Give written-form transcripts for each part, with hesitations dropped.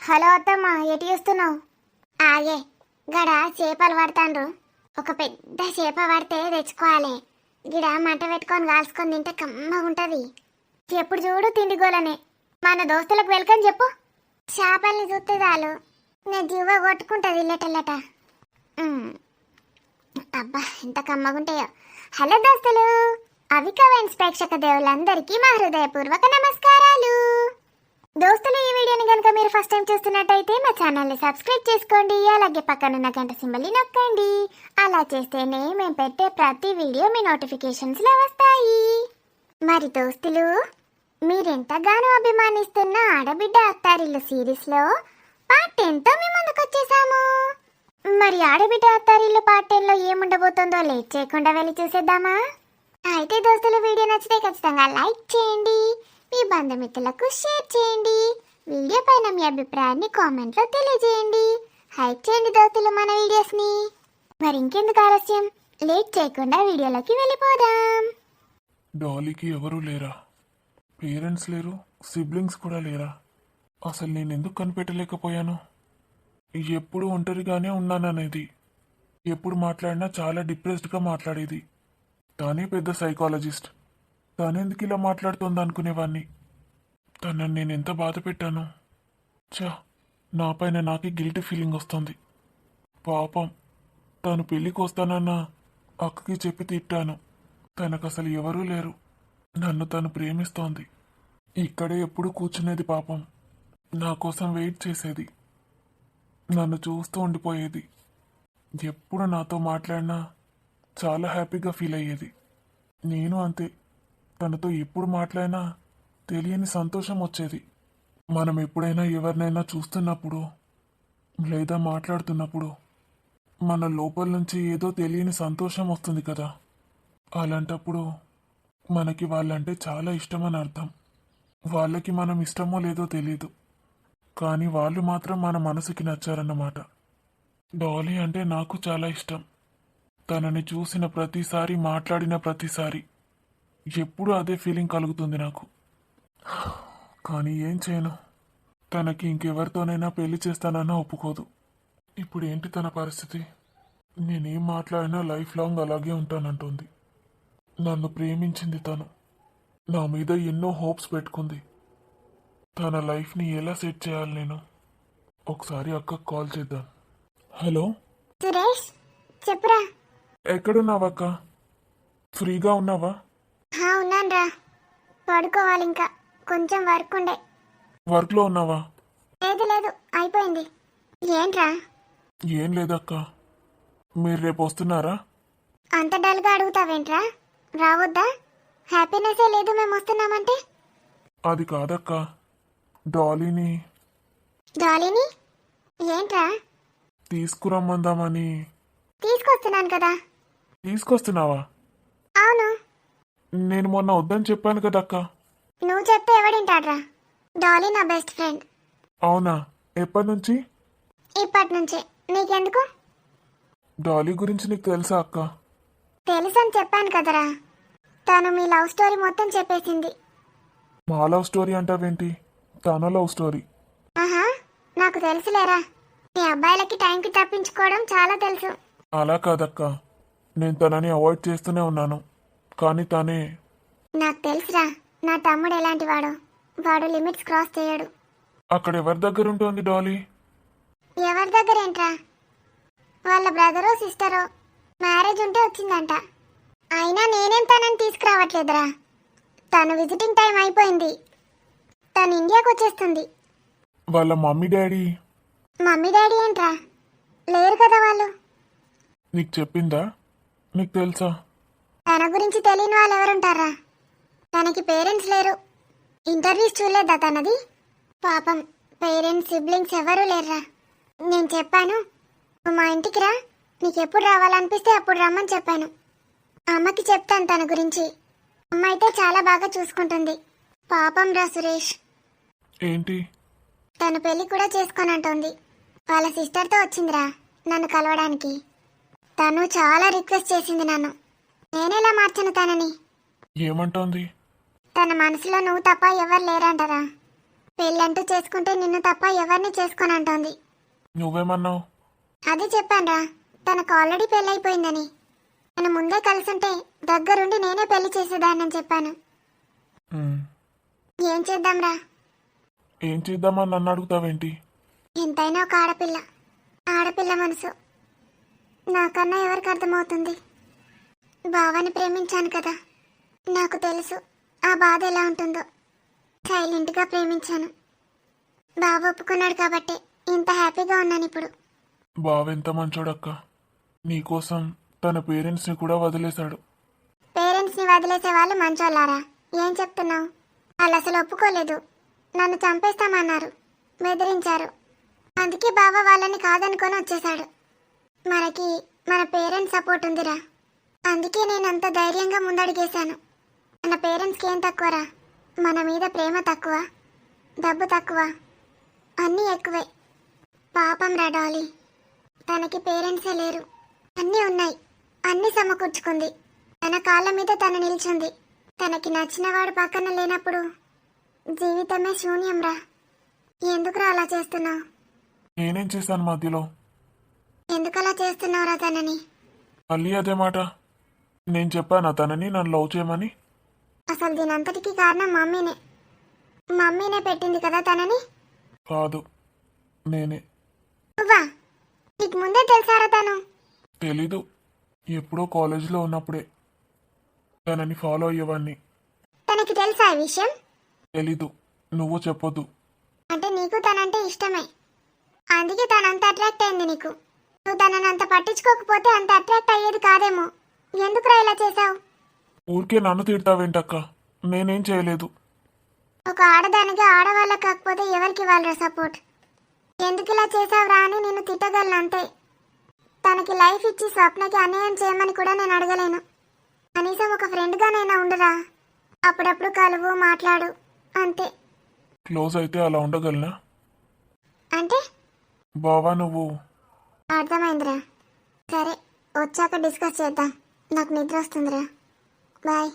Hello అత్తమ్మ, ఎటు చేస్తున్నావు? ఆగే, గడ చేపలు పడతాండ్రు. ఒక పెద్ద చేప పడితే తెచ్చుకోవాలి. గిడ మంట పెట్టుకొని కాల్చుకొని తింటే కమ్మగా ఉంటది. ఎప్పుడు చూడు తిండి గోలనే. మన దోస్తులకు వెల్కమ్ చెప్పు. చేపల్ని చూస్తే చాలు నేను జీవ కొట్టుకుంటది ఇల్లటల్లట. అబ్బా ఎంత కమ్మగుంటాయో. హలో దోస్తులు, అవికా వైన్స్ ప్రేక్షక దేవులందరికీ మా హృదయపూర్వక నమస్కారాలు. దోస్తులు, ఈ వీడియోని కనుక మీరు ఫస్ట్ టైం చూస్తున్నట్టయితే మా ఛానల్ని సబ్స్క్రైబ్ చేసుకోండి. అలాగే పక్కనున్న గంట సింబల్ని నొక్కండి. అలా చేస్తేనే మేము పెట్టే ప్రతి వీడియో మీ నోటిఫికేషన్స్లో వస్తాయి. మరి దోస్తులు, మీరెంతగానో అభిమానిస్తున్న ఆడబిడ్డ అత్తారిల్లు సిరీస్లో పార్ట్ 10తో మీ ముందుకు వచ్చేసాము. మరి ఆడబిడ్డ అత్తారిల్లు పార్ట్ 10లో ఏముండబోతుందో లేట్ చేయకుండా వెళ్ళి చూసేద్దామా? అయితే దోస్తులు, వీడియో నచ్చితే ఖచ్చితంగా లైక్ చేయండి, మీ బంధుమిత్రులకు షేర్ చేయండి, వీడియో పైన మీ అభిప్రాయాన్ని కామెంట్లో తెలియజేయండి. హైప్ చేయండి దోస్తులు మన వీడియోస్ని. మరి ఇంకెందుకు ఆలస్యం, లేట్ చేయకుండా వీడియోలోకి వెళ్ళిపోదాం. డాలీకి ఎవరూ లేరా? పేరెంట్స్ లేరు, సిబ్లింగ్స్ కూడా లేరా? అసలు నేను ఎందుకు కనిపెట్టలేకపోయాను? ఎప్పుడు ఒంటరిగానే ఉన్నాననేది. ఎప్పుడు మాట్లాడినా చాలా డిప్రెస్డ్గా మాట్లాడేది. తానే పెద్ద సైకాలజిస్ట్, తనెందుకు ఇలా మాట్లాడుతోంది అనుకునేవాడిని. తనని నేను ఎంత బాధ పెట్టాను. నా పైన నాకే గిల్టీ ఫీలింగ్ వస్తుంది. పాపం, తను పెళ్ళికి వస్తానన్న అక్కకి చెప్పి తిట్టాను. తనకు అసలు ఎవరూ లేరు. నన్ను తను ప్రేమిస్తోంది. ఇక్కడే ఎప్పుడు కూర్చునేది. పాపం, నా కోసం వెయిట్ చేసేది. నన్ను చూస్తూ ఉండిపోయేది. ఎప్పుడు నాతో మాట్లాడినా చాలా హ్యాపీగా ఫీల్ అయ్యేది. నేను అంతే. తనతో ఎప్పుడు మాట్లాడినా తెలియని సంతోషం వచ్చేది. మనం ఎప్పుడైనా ఎవరినైనా చూస్తున్నప్పుడు లేదా మాట్లాడుతున్నప్పుడు మన లోపల నుంచి ఏదో తెలియని సంతోషం వస్తుంది కదా. అలాంటప్పుడు మనకి వాళ్ళంటే చాలా ఇష్టమని అర్థం. వాళ్ళకి మనం ఇష్టమో లేదో తెలీదు, కానీ వాళ్ళు మాత్రం మన మనసుకి నచ్చారన్నమాట. డాలీ అంటే నాకు చాలా ఇష్టం. తనని చూసిన ప్రతిసారి, మాట్లాడిన ప్రతిసారి ఎప్పుడూ అదే ఫీలింగ్ కలుగుతుంది నాకు. కానీ ఏం చేయను, తనకి ఇంకెవరితోనైనా పెళ్లి చేస్తానన్నా ఒప్పుకోదు. ఇప్పుడు ఏంటి తన పరిస్థితి? నేనేం మాట్లాడినా లైఫ్ లాంగ్ అలాగే ఉంటానంటుంది. నన్ను ప్రేమించింది తను. నా మీద ఎన్నో హోప్స్ పెట్టుకుంది. తన లైఫ్ని ఎలా సెట్ చేయాలి నేను? ఒకసారి అక్కకు కాల్ చేద్దాం. హలో సురేష్, చెప్పురా. ఎక్కడున్నావక్క? ఫ్రీగా ఉన్నావా? ఉన్నాన్రా, పడుకోవాలి. ఇంకా కొంచెం వర్క్ ఉండే. వర్క్లో ఉన్నావా? లేదు లేదు, అయిపోయింది. ఏంట్రా? ఏం లేదక్క. మీరు రేపు వస్తున్నారా? అంత డల్గా అడుగుతావేంట్రా? రావద్దా? హ్యాపీనెస్సే లేదు మేము వస్తున్నామంటే. అది కాదక్క, డాలీని డాలీని ఏంట్రా? తీసుకురమ్మందామని. తీసుకొస్తున్నాను కదా. తీసుకొస్తున్నావా? అవును. నేను మొన్న వద్దని చెప్పాను కదక్క. నువ్వు చెప్తే ఎవడింటాడ్రా? డాలీ నా బెస్ట్ ఫ్రెండ్. అవునా? ఎప్పటి నుంచి? ఇప్పటి నుంచే. నీకెందుకు? డాలీ గురించి నీకు తెలుసా అక్క? తెలుసని చెప్పాను కదరా. తను మీ లవ్ స్టోరీ మొత్తం చెప్పేసింది. మా లవ్ స్టోరీ అంటావేంటి? తన లవ్ స్టోరీ. ఆహా, నాకు తెలుసులేరా. మీ అబ్బాయిలకి టైంకి తప్పించుకోవడం చాలా తెలుసు. అలా కాదక్క, నేను తనని అవాయిడ్ చేస్తూనే ఉన్నాను, కానీ తనే. నాకు తెలుసురా, నా తమ్ముడు ఎలాంటి వాడో. వాడు లిమిట్స్ క్రాస్ చేయడు. అక్కడ ఎవరి దగ్గర ఉంటుంది డాలీ? ఎవరి దగ్గర ఏంట్రా? వాళ్ళ బ్రదరో సిస్టరో మ్యారేజ్ ఉంటే వచ్చిందంట. అయినా నేనేం తనని తీసుకురావట్లేదురా. తను విజిటింగ్ టైం అయిపోయింది. తను ఇండియాకి వచ్చేస్తుంది. వాళ్ళ మమ్మీ డాడీ? మమ్మీ డాడీ ఏంట్రా? లేరు కదా వాళ్ళు. నీకు చెప్పిందా? నీకు తెలుసా? తన గురించి తెలియని వాళ్ళు ఎవరుంటారా? తనకి పేరెంట్స్ లేరు. ఇంటర్వ్యూస్ చూడలేదా తనది? పాపం, పేరెంట్స్ సిబ్లింగ్స్ ఎవరూ లేరురా. నేను చెప్పాను, నువ్వు మా ఇంటికి రా, నీకు ఎప్పుడు రావాలనిపిస్తే అప్పుడు రమ్మని చెప్పాను. అమ్మకి చెప్తాను తన గురించి. అమ్మ అయితే చాలా బాగా చూసుకుంటుంది. పాపం రా సురేష్. ఏంటి? తను పెళ్లి కూడా చేసుకోనంటోంది. వాళ్ళ సిస్టర్తో వచ్చిందిరా నన్ను కలవడానికి. తను చాలా రిక్వెస్ట్ చేసింది నన్ను. నేనేలా మార్చను తనని? ఏమంటోంది? తన మనసులో నువ్వు తప్ప ఎవరు లేరంటారా. పెళ్ళంటూ చేసుకుంటే నిన్ను తప్ప ఎవరిని చేసుకోనంటోంది. నువ్వేమన్నావు? అది చెప్పానురా, తనకు ఆల్రెడీ పెళ్ళైపోయిందని. తను ముందే కలిసుంటే దగ్గరుండి నేనే పెళ్లి చేసేదాన్నని చెప్పాను. ఉమ్, ఏం చేద్దాంరా? ఏం చేద్దామని నన్ను అడుగుతావేంటి? ఎంతైనా ఒక ఆడపిల్ల, ఆడపిల్ల మనసు నాకన్నా ఎవరికి అర్థమవుతుంది? బావని ప్రేమించాను కదా, నాకు తెలుసు ఆ బాధ ఎలా ఉంటుందో. సైలెంట్గా ప్రేమించాను. బావ ఒప్పుకున్నాడు కాబట్టి ఇంత హ్యాపీగా ఉన్నాను ఇప్పుడు. బావెంత మంచోడక్క. నీకోసం తన పేరెంట్స్ని కూడా వదిలేశాడు. పేరెంట్స్ని వదిలేసే వాళ్ళు మంచోళ్ళారా? ఏం చెప్తున్నావు? వాళ్ళు అసలు ఒప్పుకోలేదు. నన్ను చంపేస్తామన్నారు, బెదిరించారు. అందుకే బావ వాళ్ళని కాదనుకొని వచ్చేశాడు. మనకి మన పేరెంట్స్ సపోర్ట్ ఉందిరా, అందుకే నేను అంత ధైర్యంగా ముందడిగేశాను. మన పేరెంట్స్కి ఏం తక్కువరా? మన మీద ప్రేమ తక్కువ, డబ్బు తక్కువ, అన్నీ ఎక్కువే. పాపం రా డాలీ, తనకి పేరెంట్సే లేరు. అన్నీ ఉన్నాయి, అన్నీ సమకూర్చుకుంది. తన కాళ్ళ మీద తను నిల్చుంది. తనకి నచ్చినవాడు పక్కన లేనప్పుడు జీవితమే శూన్యం రా. ఎందుకురా అలా చేస్తున్నావు? నేనేం చేశాను మధ్యలో? ఎందుకలా చేస్తున్నావురా తనని? మళ్ళీ అదే మాట. నేను చెప్పానా తనని నన్ను లవ్ చేయమని? అసలు దీనంతటికీ కారణం మమ్మీనే. మమ్మీనే పెట్టింది కదా తనని. కాదు, నేనే. నువ్వా? నీకు ముందే తెలుసారా తను? తెలీదు. ఎప్పుడో కాలేజీలో ఉన్నప్పుడే తనని ఫాలో అయ్యేవాడిని. తనకి తెలుసా ఈ విషయం? తెలీదు. నువ్వు చెప్పొద్దు. అంటే నీకు తనంటే ఇష్టమే, అందుకే తనంత అట్రాక్ట్ అయింది నీకు. నువ్వు తనని అంత పట్టించుకోకపోతే అంత అట్రాక్ట్ అయ్యేది కాదేమో. ఎందుకురా ఇలా చేసావు? ఊరికే నన్ను తిడతావేంటక్క? నేనేం చేయలేదు. ఒక ఆడదానిగా ఆడవాళ్ళకి కాకపోతే ఎవరికి వాళ్ళ సపోర్ట్? ఎందుకు ఇలా చేసావురా అని నేను తిట్టగలను అంతే. తనకి లైఫ్ ఇచ్చి స్వప్నకి అన్యాయం చేయమని కూడా నేను అడగలేను. కనీసం ఒక ఫ్రెండ్గానైనా ఉండరా? అప్పుడప్పుడు కలువు, మాట్లాడు, అంతే. క్లోజ్ అయితే అలా ఉండగలనా? అంటే బావా నువ్వు. అర్థమైందిరా. సరే, వచ్చాక డిస్కస్ చేద్దాం. నాకు నిద్ర వస్తుందిరా. Bye,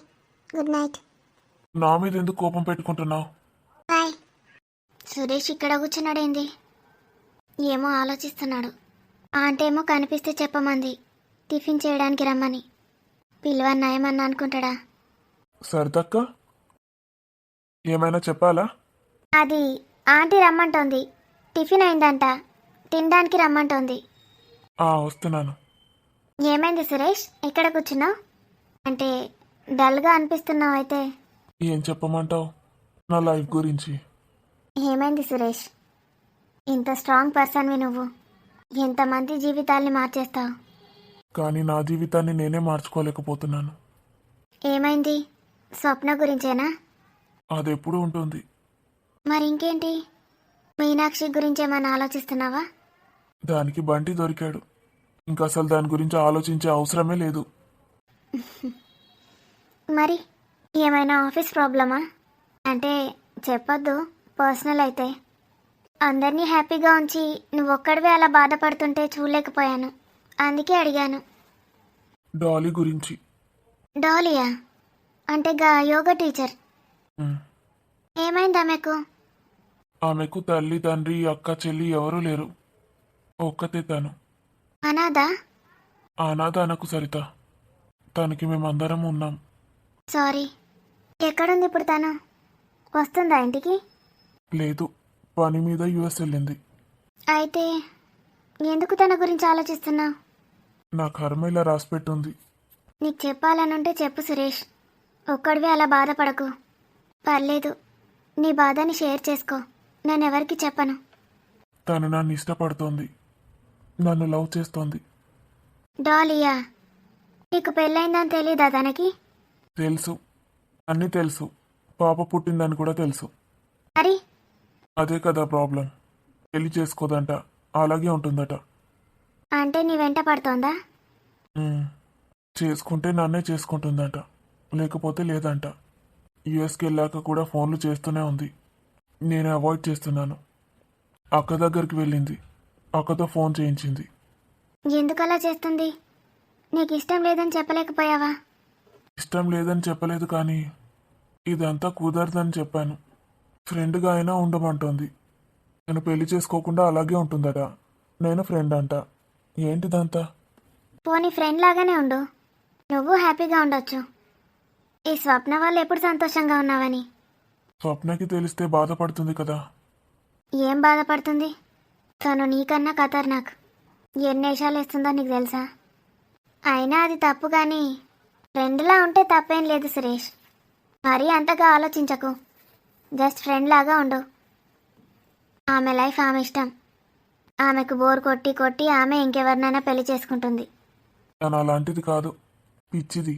good night. నా మీద ఎందుకు కోపం పెట్టుకుంటున్నావు? బాయ్. సురేష్ ఇక్కడ కూర్చున్నాడేంది? ఏమో ఆలోచిస్తున్నాడు. ఆంటీ ఏమో కనిపిస్తే చెప్పమంది టిఫిన్ చేయడానికి రమ్మని. పిలువన్నా ఏమన్నా అనుకుంటాడా? సరితక్క, ఏమైనా చెప్పాలా? అది ఆంటీ రమ్మంటోంది. టిఫిన్ అయిందంట, తినడానికి రమ్మంటోంది. వస్తున్నాను. ఏమైంది సురేష్, ఎక్కడ కూర్చున్నావు? అంటే డల్గా అనిపిస్తున్నావు అయితే. ఏం చెప్పమంటావు నా లైఫ్ గురించి? ఏమైంది సురేష్? ఇంత స్ట్రాంగ్ పర్సన్వి నువ్వు. ఎంతమంది జీవితాల్ని మార్చేస్తావు. కానీ నా జీవితాన్ని నేనే మార్చుకోలేకపోతున్నాను. ఏమైంది? స్వప్న గురించేనా? అది ఎప్పుడు ఉంటుంది. మరి ఇంకేంటి? మీనాక్షి గురించేమైనా ఆలోచిస్తున్నావా? దానికి బంటి దొరికాడు. ఇంకా అసలు దాని గురించి ఆలోచించే అవసరమే లేదు. మరి ఏమైనా ఆఫీస్ ప్రాబ్లమా? అంటే చెప్పొద్దు, పర్సనల్ అయితే. అందరినీ హ్యాపీగా ఉంచి నువ్వు ఒక్కడివే అలా బాధపడుతుంటే చూడలేకపోయాను, అందుకే అడిగాను. డాలీ గురించి. డాలియా? అంటే యోగా టీచర్. ఉమ్, ఏమైంది ఆమెకు? ఆమెకు తల్లి, తండ్రి, అక్క, చెల్లి ఎవరూ లేరు. ఒక్కతే తను. అనాథా? అనాథ అనకు సరిత. తనకి మేమందరం ఉన్నాం. సారీ. ఎక్కడుంది ఇప్పుడు తను? వస్తుందా ఇంటికి? లేదు, పని మీద యుఎస్ వెళ్ళింది. అయితే ఎందుకు తన గురించి ఆలోచిస్తున్నావు? నా కర్మ ఇలా రాసిపెట్టుంది. నీకు చెప్పాలనుంటే చెప్పు సురేష్. ఒక్కడివే అలా బాధపడకు. పర్లేదు, నీ బాధని షేర్ చేసుకో. నేనెవరికి చెప్పను. తను నన్ను ఇష్టపడుతోంది, నన్ను లవ్ చేస్తోంది. డాలియా? నీకు పెళ్ళైందని తెలీదా తనకి? తెలుసు, అన్నీ తెలుసు. పాప పుట్టిందని కూడా తెలుసు. మరి అదే కదా ప్రాబ్లం. పెళ్లి చేసుకోదంట, అలాగే ఉంటుందట. అంటే నీ వెంట పడుతోందా? చేసుకుంటే నన్నే చేసుకుంటుందంట, లేకపోతే లేదంట. యుఎస్కి వెళ్ళాక కూడా ఫోన్లు చేస్తూనే ఉంది. నేను అవాయిడ్ చేస్తున్నాను. అక్క దగ్గరికి వెళ్ళింది, అక్కతో ఫోన్ చేయించింది. ఎందుకలా చేస్తుంది? నీకు ఇష్టం లేదని చెప్పలేకపోయావా? ఇష్టం లేదని చెప్పలేదు, కానీ ఇదంతా కుదరదని చెప్పాను. ఫ్రెండ్గా అయినా ఉండమంటోంది. నేను పెళ్లి చేసుకోకుండా అలాగే ఉంటుందట. నేను ఫ్రెండ్ అంట. ఏంటిదంతా? పోనీ ఫ్రెండ్ లాగానే ఉండు, నువ్వు హ్యాపీగా ఉండొచ్చు. ఈ స్వప్న వాళ్ళు ఎప్పుడు సంతోషంగా ఉన్నావని. స్వప్నకి తెలిస్తే బాధపడుతుంది కదా. ఏం బాధపడుతుంది? తను నీకన్నా ఖతర్నాక్. ఎన్ని వేషాలు వేస్తుందో నీకు తెలుసా? అయినా అది తప్పు కానీ ఫ్రెండ్లా ఉంటే తప్పేం లేదు సురేష్. మరీ అంతగా ఆలోచించకు. జస్ట్ ఫ్రెండ్ లాగా ఉండు. ఆమె లైఫ్ ఆమె ఇష్టం. ఆమెకు బోర్ కొట్టి కొట్టి ఆమె ఇంకెవరినైనా పెళ్లి చేసుకుంటుంది. తను అలాంటిది కాదు. పిచ్చిది,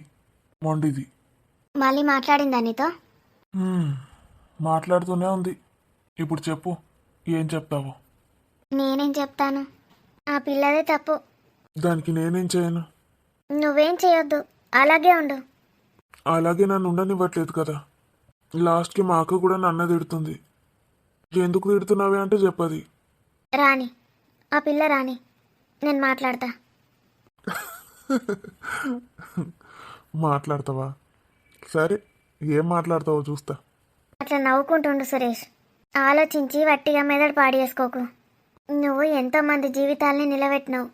మొండిది. మళ్ళీ మాట్లాడిందా నీతో? మాట్లాడుతూనే ఉంది. ఇప్పుడు చెప్పు, ఏం చెప్తావు? నేనేం చెప్తాను? ఆ పిల్లదే తప్పు. దానికి నేనేం చేయను. నువ్వేం చేయొద్దు, అలాగే ఉండు. అలాగే నన్ను ఉండనివ్వట్లేదు కదా. లాస్ట్కి మా అక్క కూడా నన్ను తిడుతుంది. ఎందుకు తిడుతున్నావే అంటే చెప్పది. రాని, ఆ పిల్ల రాని, నేను మాట్లాడతా. మాట్లాడతావా? సరే, ఏం మాట్లాడతావో చూస్తా. అట్లా నవ్వుకుంటుండు సురేష్. ఆలోచించి వట్టిగా మెదడు పాడు చేసుకోకు. నువ్వు ఎంతోమంది జీవితాల్ని నిలబెట్టినావు.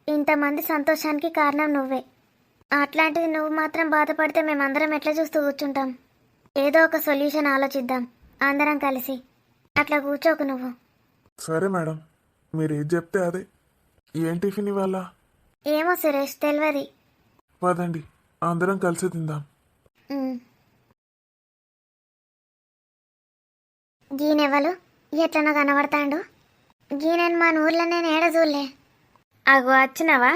ఇంతమంది సంతోషానికి కారణం నువ్వే. అట్లాంటిది నువ్వు మాత్రం బాధపడితే మేమందరం ఎట్లా చూస్తూ కూర్చుంటాం? ఏదో ఒక సొల్యూషన్ ఆలోచిద్దాం అందరం కలిసి. అట్లా కూర్చోకు నువ్వు. సరే మేడం, మీరు ఏది చెప్తే అదే. ఏం టిఫిన్ ఇవాళ? ఏమో సురేష్, తెలియదు. పదండి, అందరం కలిసి తిందాం. గీనెవ్వలు ఎట్లనో కనబడతాండు. గీనెన్ మా ఊర్లో నేను ఏడ చూడలే. అగో వచ్చినావా?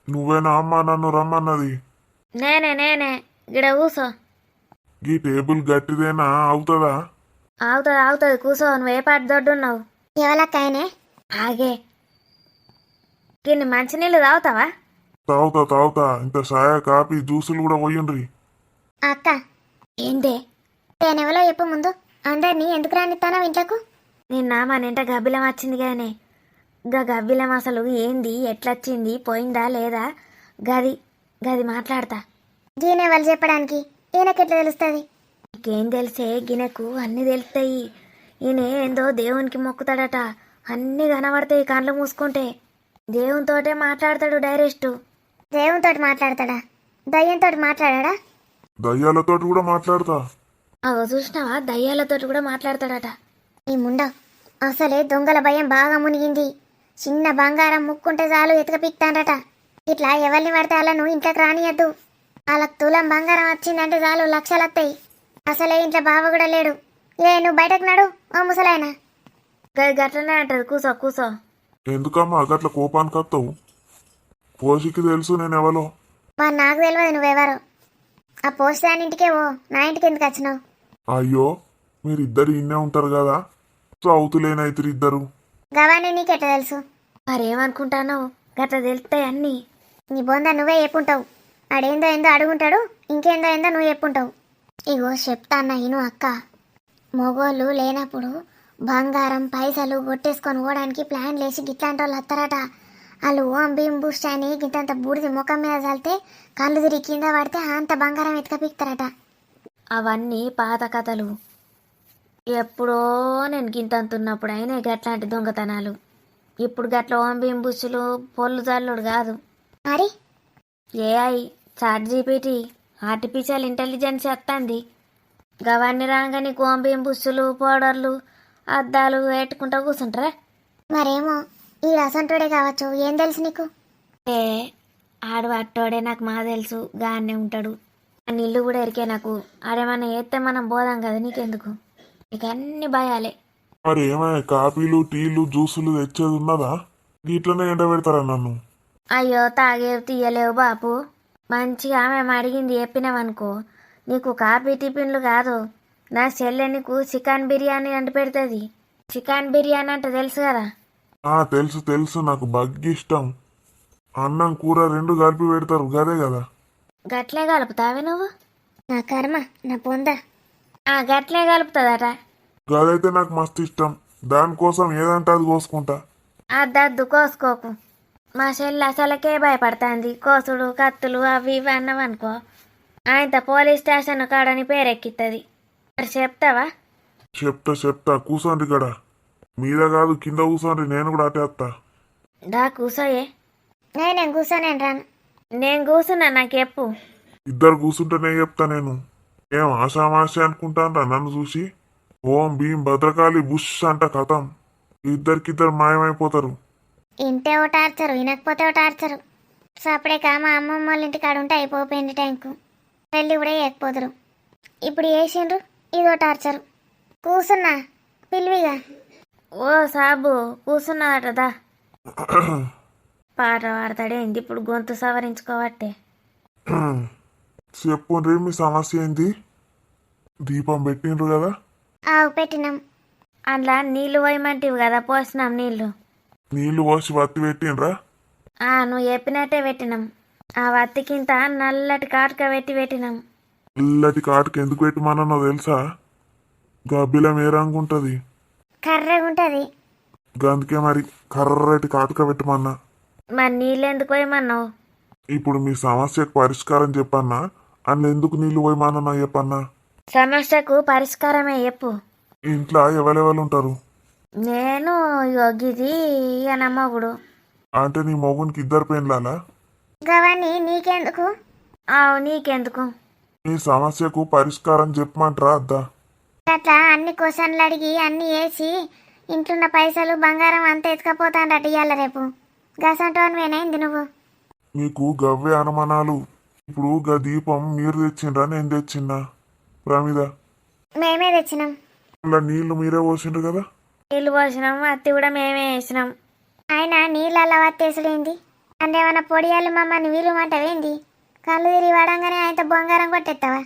నువ్వేనా అమ్మా నన్ను రమ్మన్నది? నేనే గిడ కూసో. ఈ టేబుల్ గట్టిదేనా? అవుతుందా? అవుతుంది కూసో. నువ్వు ఏ పాటు దొడ్డున్నావు? ఎవలక్కయనే? ఆగే. గిన్ని మంచినీళ్ళు తాగుతావా? తాగుతా. ఇంత చాయ కాఫీ జ్యూసులు కూడా పోయిండ్రి. అక్క ఏందే? నేనెవలో చెప్పు ముందు. అందరినీ ఎందుకు రానిస్తానా ఇంట్లోకు? నిన్న మన ఇంట గబ్బిలం వచ్చింది కానీ గబ్బిలం అసలు ఏంది, ఎట్లొచ్చింది, పోయిందా లేదా, గది మాట్లాడతా. గీనే వాళ్ళు చెప్పడానికి ఈయనకెట్లా తెలుస్తుంది? నీకేం తెలిసే? గినెకు అన్నీ తెలుస్తాయి. ఈయన ఏందో దేవునికి మొక్కుతాడట. అన్నీ కనబడతాయి కళ్ళు మూసుకుంటే. దేవునితోటే మాట్లాడతాడు డైరెక్ట్. దేవునితో మాట్లాడతాడా? దయ్యంతో మాట్లాడా? దయ్యాలతో కూడా మాట్లాడతా. అగో చూసినావా, దయ్యాలతో కూడా మాట్లాడతాడట. ఈ ముండ అసలే దొంగల భయం బాగా మునిగింది. చిన్న బంగారం ముక్కుంటే చాలు ఎతక పిక్తాడట. ఇట్లా ఎవరిని పడితే వాళ్ళను ఇంట్లోకి రానియద్దు. వాళ్ళకి తులం బంగారం వచ్చిందంటే చాలు లక్షలు వస్తాయి. అసలే ఇంట్లో బావ కూడా లేడు. నువ్వు బయటకు నడు ఓ ముసలాయన. గట్లనే అంటది. కూసో. ఎందుకమ్మా గట్ల కోపానికి వస్తావు? పోషికి తెలుసు నేనెవలో. మరి నాకు తెలియదు నువ్వెవరో. ఆ పోస్ట్ దాని ఇంటికే ఓ, నా ఇంటికి ఎందుకు వచ్చినావు? అయ్యో, మీరిద్దరు ఇన్నే ఉంటారు కదా. సౌతులేనైతురు ఇద్దరు. గవాన్ని నీకెట్లా తెలుసు? మరేమనుకుంటాను, గట్లా తెలుస్తాయి అన్నీ. నీ బొంద నువ్వే చెప్పుంటావు. ఆడేందో ఏందో అడుగుంటాడు, ఇంకేందో ఏందో నువ్వు చెప్పుంటావు. ఇగో చెప్తాన్నా ఇను అక్క. మొగోళ్ళు లేనప్పుడు బంగారం పైసలు కొట్టేసుకొని పోవడానికి ప్లాన్ లేచి గిట్లాంటి వాళ్ళు వస్తారట. వాళ్ళు ఓం భీం బూస్ట్ అని గింతంత బూడిది ముఖం మీద చల్లితే కళ్ళు తిరిగి కింద పడితే అంత బంగారం ఎత్తుకపిక్తారట. అవన్నీ పాత కథలు. ఎప్పుడో నేను గింతంతున్నప్పుడు అయినా గట్లాంటి దొంగతనాలు. ఇప్పుడు గట్ల ఓం భీం బుస్సులు పొల్లు జల్లుడు కాదు. మరి AI, chat GPT, artificial intelligence వస్తుంది. గవాన్ని రాగానే ఓం భీం బుస్సులు, పౌడర్లు, అద్దాలు పెట్టుకుంటూ కూర్చుంటారా? మరేమో ఈ రసంటోడే కావచ్చు. ఏం తెలుసు నీకు? ఆడు అట్టోడే, నాకు మా తెలుసు. గానే ఉంటాడు. నీళ్ళు కూడా ఎరికే నాకు. ఆడేమన్నా చేస్తే మనం పోదాం కదా, నీకెందుకు? నీకు అన్ని భయాలే. మరి ఏమైనా కాఫీలు టీలు జ్యూసులు తెచ్చేది ఉన్నదా? ఇట్లనే ఎండ పెడతారా నన్ను? అయ్యో తాగేవు తీయలేవు బాపు. మంచిగా మేము అడిగింది చెప్పినావనుకో, నీకు కాఫీ టిఫిన్లు కాదు, నా చెల్లె నీకు చికెన్ బిర్యానీ అంట పెడుతుంది. చికెన్ బిర్యానీ అంటే తెలుసు కదా? తెలుసు. నాకు బగ్గి ఇష్టం. అన్నం కూర రెండు కలిపి పెడతారు గదే కదా. గట్లే కలుపుతావే నువ్వు? నా కర్మ, నా పొంద. గట్లే కలుపుతుందట. గదైతే నాకు మస్తు ఇష్టం. దానికోసం ఏదంటే అది కోసుకుంటా. అద్దద్దు కోసుకోకు. మా చెల్లి అసలకే భయపడుతుంది. కోసుడు కత్తులు అవి ఇవి అన్నవనుకో, ఆయనతో పోలీస్ స్టేషన్ కాడని పేరెక్కిస్తుంది. మరి చెప్తావా? చెప్తా కూసోండి గడ మీద కాదు కింద కూసోండి నేను కూడా అటేస్తా దా కూసోయే. నేను కూర్చొని రాను. నేను కూసున్నా, నాకు చెప్పు. ఇద్దరు కూర్చుంటేనే చెప్తా నేను. ఏం ఆషామాషి అనుకుంటాన్రా నన్ను చూసి? ఓం భీం భద్రకాళి బుష్ అంట కథం. ఇద్దరికిద్దరు మాయమైపోతారు. ఇంటే ఓ టార్చరు, వినకపోతే ఓ టార్చరు. సో అప్పుడే మా అమ్మమ్మ వాళ్ళ ఇంటి కాడ ఉంటే అయిపోయింది టైంకు. పెళ్ళి కూడా చేయకపోదురు. ఇప్పుడు వేసిండ్రు, ఇదో టార్చరు. కూసున్నా పిల్విగా. ఓ సాబు కూసున్నాడట, దా. పాట పాడతాడేంది ఇప్పుడు, గొంతు సవరించుకోవట్టే. చెప్పుండ్రి మీ సమస్య ఏంది? దీపం పెట్టిండ్రు కదా? ఆవు పెట్టినాం. అందులో నీళ్ళు పోయమంటివి కదా, పోసినాం నీళ్ళు. నీళ్లు పోసి వత్తి పెట్టిండ్రా? నువ్వు చెప్పినట్టే పెట్టినాం. ఆ వత్తికింత నల్లటి కాటుక పెట్టినాం. ఇల్లటి కాటుకు ఎందుకు పెట్టమన్నో తెలుసా? గబ్బిలం ఏ రంగు ఉంటుంది? కర్రగా ఉంటుంది. గందుకే మరి కర్రటి కాటుక పెట్టమన్నా. మరి నీళ్ళు ఎందుకు పోయమన్నావు? ఇప్పుడు మీ సమస్యకు పరిష్కారం చెప్పన్నా, అందులో ఎందుకు నీళ్లు పోయమన్నా చెప్పన్నా? సమస్యకు పరిష్కారమే చెప్పు. ఇంట్లో ఎవరెవరు ఉంటారు? నేను గిది ఇక నమ్మగుడు. అంటే నీ మొగునికి ఇద్దరు పెళ్ళాలా? గవన్నీ నీకెందుకు? నీకెందుకు? నీ సమస్యకు పరిష్కారం చెప్పమంటారా అద్దా? అట్లా అన్ని క్వశ్చన్లు అడిగి అన్ని వేసి ఇంట్లున్న పైసలు బంగారం అంతా ఎత్తుకపోతాండట ఇయ్యాల రేపు. గసంటోనివేనైంది నువ్వు? మీకు గవ్వే అనుమానాలు. ఇప్పుడు గా దీపం మీరు తెచ్చిండ్రా నేను తెచ్చిందా? ప్రమిద మేమే తెచ్చినాం. అలా నీళ్లు మీరే పోసిండ్రు కదా? నీళ్ళు పోసినాం, అత్తి కూడా మేమే వేసినాం. ఆయన నీళ్ళల్లో వత్తేసుడేంది? అంటే ఏమన్నా పొడియాలు మమ్మల్ని వీలుమంటావేంది? కళ్ళు తిరిగి పడంగానే ఆయన బంగారం కొట్టేస్తావా?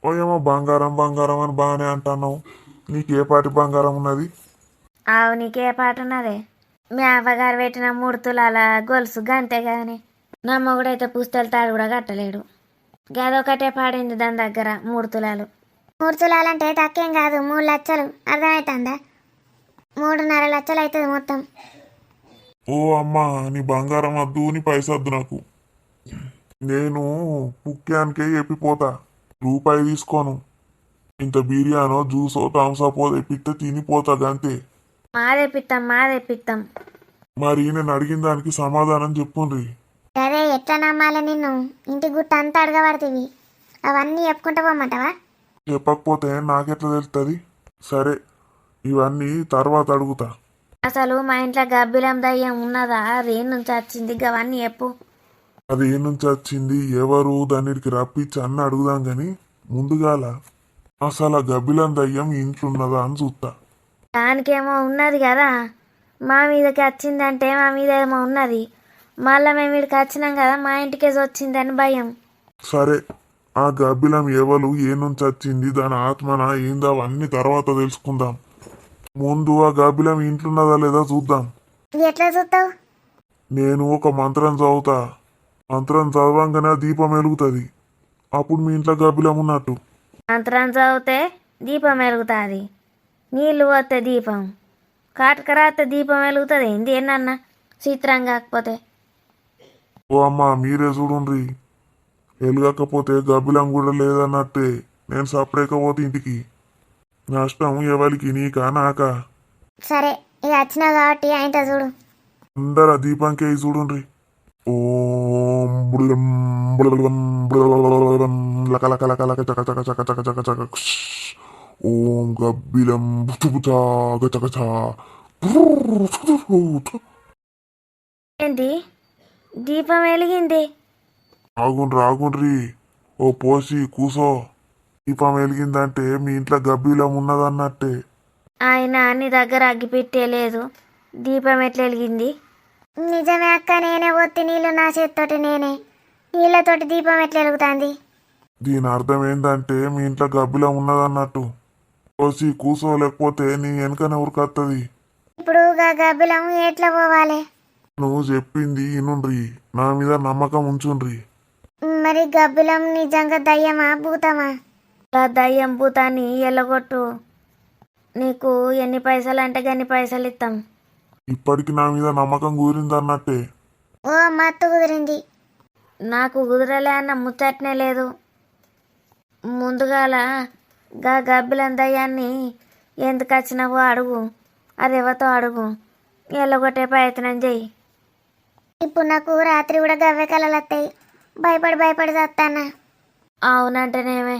ఓయేమో బంగారం బంగారం అని బాగానే అంటున్నావు. నీకు ఏ పాటి బంగారం ఉన్నది? నీకే పాట ఉన్నదే. మీ అవ్వగారు పెట్టిన 3 తులాల గొలుసు గంతే కానీ నా మొగుడైతే పుస్తల తాడు కూడా కట్టలేడు. గదొకటే పాడింది దాని దగ్గర 3 తులాలు. 3 తులాలంటే తక్కువేం కాదు, 3 లక్షలు. అర్థమవుతుందా? 3.5 లక్షలు అవుతుంది మొత్తం. ఓ అమ్మా, నీ బంగారం వద్దు, నీ పైసద్దు నాకు. నేను పుక్యానికే చెప్పిపోతా. రూపాయి తీసుకోను. ఇంత బిర్యానో జ్యూసో థమ్సపో తెప్పిస్తే తినిపోతా గంతే. మాదేపిత్తాం. మరి నేను అడిగిన దానికి సమాధానం చెప్పుండ్రి. అదే ఎట్లా నమ్మాలి నిన్ను? ఇంటి గుట్ట అంతా అడగబడుతుంది. అవన్నీ చెప్పుకుంటా పోమంటావా? చెప్పకపోతే నాకెట్లా తెలుస్తుంది? సరే, ఇవన్నీ తర్వాత అడుగుతా. అసలు మా ఇంట్లో గబ్బిలం దయ్యం ఉన్నదా? రేణు నుంచి వచ్చింది గవన్నీ చెప్పు. అది ఏ నుంచి వచ్చింది, ఎవరు, దానికి రప్పించి అన్న అడుగుదాం గాని ముందుగాల అసలు ఆ గబ్బిలం దయ్యం ఇంట్లో ఉన్నదా అని చూస్తా. దానికేమో ఉన్నది కదా, మా మీదకి వచ్చిందంటే మా మీద ఏమో ఉన్నది. మళ్ళీ మేము ఇక్కడికి వచ్చినాం కదా, మా ఇంటికేసి వచ్చిందని భయం. సరే, ఆ గబ్బిలం ఎవరు, ఏ నుంచి వచ్చింది, దాని ఆత్మన ఏందా అవన్నీ తర్వాత తెలుసుకుందాం. ముందు ఆ గబ్బిలం ఇంట్లున్నదా లేదా చూద్దాం. ఎట్లా చూస్తావు? నేను ఒక మంత్రం చదువుతా. మంత్రం చదవంగానే ఆ దీపం వెలుగుతుంది. అప్పుడు మీ ఇంట్లో గబ్బిలం ఉన్నట్టు. మంత్రం చదివితే దీపం వెలుగుతుంది, నీళ్ళు పోతే దీపం, కాటకరాతే దీపం వెలుగుతుంది. ఏంది ఏనన్నా చిత్రం కాకపోతే? ఓ అమ్మా, మీరే చూడుండ్రి. వెలగకపోతే గబ్బిలం కూడా లేదన్నట్టే. నేను సపరేకపోతే ఇంటికి. నష్టం ఎవరికి, నీకా నాకా? సరే, ఇక వచ్చినావు కాబట్టి ఆయనతో చూడు. అందరు ఆ దీపంకే చూడుండ్రి. ఓం బుళం బుళం బుళం లక లక లక లక చక చక చక చక చక చక క్ష్. ఓం గబ్బిలం బుచబుచా గచగచా. ఏంటి దీపం వెలిగింది? ఆగుండ్రి. ఓ పోసి కూసో. దీపం వెలిగిందంటే మీ ఇంట్లో గబ్బిలం ఉన్నదన్నట్టే. ఆయన నీ దగ్గర అగ్గిపెట్టే లేదు, దీపం ఎట్లా వెలిగింది? నిజమే అక్క, నేనే ఒత్తి నీళ్ళు నా చేతితోటి నేనే. నీళ్ళతోటి దీపం ఎట్లా వెలుగుతుంది? దీని అర్థం ఏంటంటే మీ ఇంట్లో గబ్బిలం ఉన్నదన్నట్టు. పోసి కూసో, లేకపోతే నీ వెనకనే ఉరికత్తది. ఇప్పుడు గబ్బిలం ఎట్లా పోవాలి? నువ్వు చెప్పింది ఇనుండ్రి, నా మీద నమ్మకం ఉంచుండ్రి. మరి గబ్బిలం నిజంగా దయ్యమా భూతమా? దయ్యం భూతాన్ని ఎల్లగొట్టు. నీకు ఎన్ని పైసలు అంటే గన్ని పైసలు ఇస్తాం. ఇప్పటికి నా మీద నమ్మకం కుదిరిందన్నట్టే. ఓ మత్తు కుదిరింది. నాకు కుదరలే అన్న ముచ్చటనే లేదు. ముందుగాల గబ్బిలం దయ్యాన్ని ఎందుకు వచ్చినావో అడుగు, అది ఎవరితో అడుగు, ఎల్లగొట్టే ప్రయత్నం చెయ్యి. ఇప్పుడు నాకు రాత్రి కూడా గవ్వే కలలు వస్తాయి. భయపడి చస్తానా. అవునంటేనేమే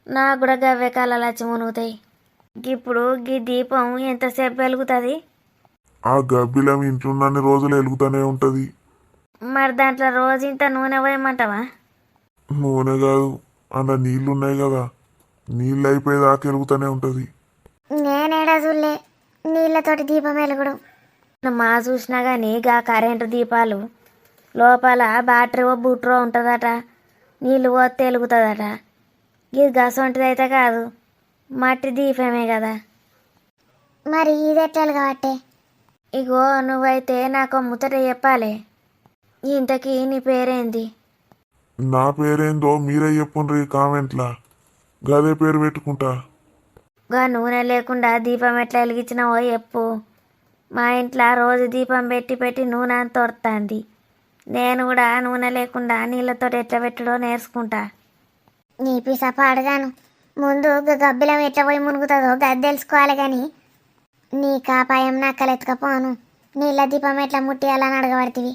నాకు కూడా గవ్వే కళలు వచ్చి మునుగుతాయి. ఇప్పుడు గీ దీపం ఎంతసేపు వెలుగుతుంది? ఆ గబ్బిలం ఇంట్లోన్నన్ని రోజులు వెలుగుతూనే ఉంటుంది. మరి దాంట్లో రోజు ఇంత నూనె పోయమంటావా? నూనె కాదు, అలా నీళ్లు ఉన్నాయి కదా, నీళ్ళు అయిపోయేదాకా వెలుగుతూనే ఉంటుంది. నేనేడా చూడలే నీళ్ళతోటి దీపం వెలుగుడు. మా చూసినా కానీ గా కరెంటు దీపాలు లోపల బ్యాటరీ బుట్రో ఉంటుందట, నీళ్ళు పోతే వెలుగుతుందట. ఇది గసొంటిది అయితే కాదు, మట్టి దీపమే కదా. మరి ఇది ఎట్లా వెలగబట్టే? ఇగో నువ్వైతే నాకు ముచ్చట చెప్పాలి. ఇంతకీ నీ పేరేంది? నా పేరేందో మీరే చెప్పుండ్రి కామెంట్లా, గదే పేరు పెట్టుకుంటా. గా నూనె లేకుండా దీపం ఎట్లా వెలిగించినావో చెప్పు. మా ఇంట్లో రోజు దీపం పెట్టి పెట్టి నూనె అంత తొడుతుంది. నేను కూడా నూనె లేకుండా నీళ్ళతో ఎట్లా పెట్టుడో నేర్చుకుంటా. నీ పిసప అడగాను. ముందు గబ్బిలం ఎట్లా పోయి మునుగుతుందో గది తెలుసుకోవాలి కానీ నీ కాపాయం నక్కలెత్తుకపోను. నీళ్ళ దీపం ఎట్లా ముట్టియాలని అడగబడుతుంది.